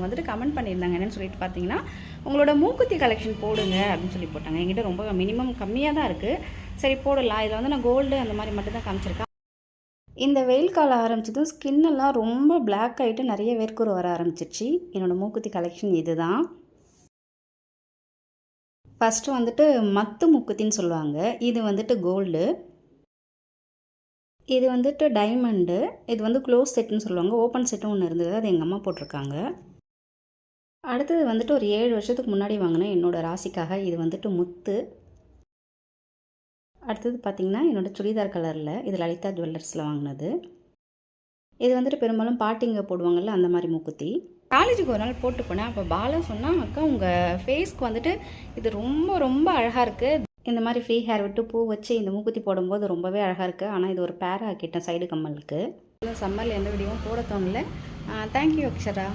வந்துட்டு கமெண்ட் பண்ணியிருந்தாங்க. என்னென்னு சொல்லிட்டு பார்த்தீங்கன்னா, உங்களோட மூக்குத்தி கலெக்ஷன் போடுங்க அப்படின்னு சொல்லி போட்டாங்க. என்கிட்ட ரொம்ப மினிமம் கம்மியாக தான் இருக்குது. சரி போடலாம். இதில் வந்து நான் கோல்டு அந்த மாதிரி மட்டும் தான் காமிச்சிருக்கேன். இந்த வெயில் காலம் ஆரம்பிச்சதும் ஸ்கின்னெல்லாம் ரொம்ப பிளாக் ஆகிட்டு நிறைய வேர்க்குரு வர ஆரம்பிச்சிருச்சு. என்னோடய மூக்குத்தி கலெக்ஷன் இது தான். ஃபஸ்ட்டு வந்துட்டு மத்து மூக்குத்தின்னு சொல்லுவாங்க. இது வந்துட்டு கோல்டு. இது வந்துட்டு டைமண்டு. இது வந்து க்ளோஸ் செட்டுன்னு சொல்லுவாங்க. ஓப்பன் செட்டும் ஒன்று இருந்தது. அது எங்கள் அம்மா போட்டிருக்காங்க. அடுத்தது வந்துட்டு ஒரு 7 வருஷத்துக்கு முன்னாடி வாங்கினேன் என்னோடய ராசிக்காக. இது வந்துட்டு முத்து. அடுத்தது பார்த்திங்கன்னா என்னோடய சுடிதார் கலரில். இது லலிதா ஜுவல்லர்ஸில் வாங்கினது. இது வந்துட்டு பெரும்பாலும் பாட்டிங்க போடுவாங்கள்ல அந்த மாதிரி மூக்குத்தி. காலேஜுக்கு ஒரு நாள் போட்டு போனேன். அப்போ பாலா சொன்னால், அக்கா உங்கள் ஃபேஸ்க்கு வந்துட்டு இது ரொம்ப ரொம்ப அழகாக இருக்குது. இந்த மாதிரி ஃப்ரீ ஹேர் விட்டு பூ வச்சு இந்த மூக்குத்தி போடும்போது ரொம்பவே அழகாக இருக்குது. ஆனால் இது ஒரு பேர் ஆக்கிட்டேன் சைடு கம்மலுக்கு. சம்மரில் எந்த வீடியோவும் போட தோணலை. தேங்க்யூ அக்ஷரா.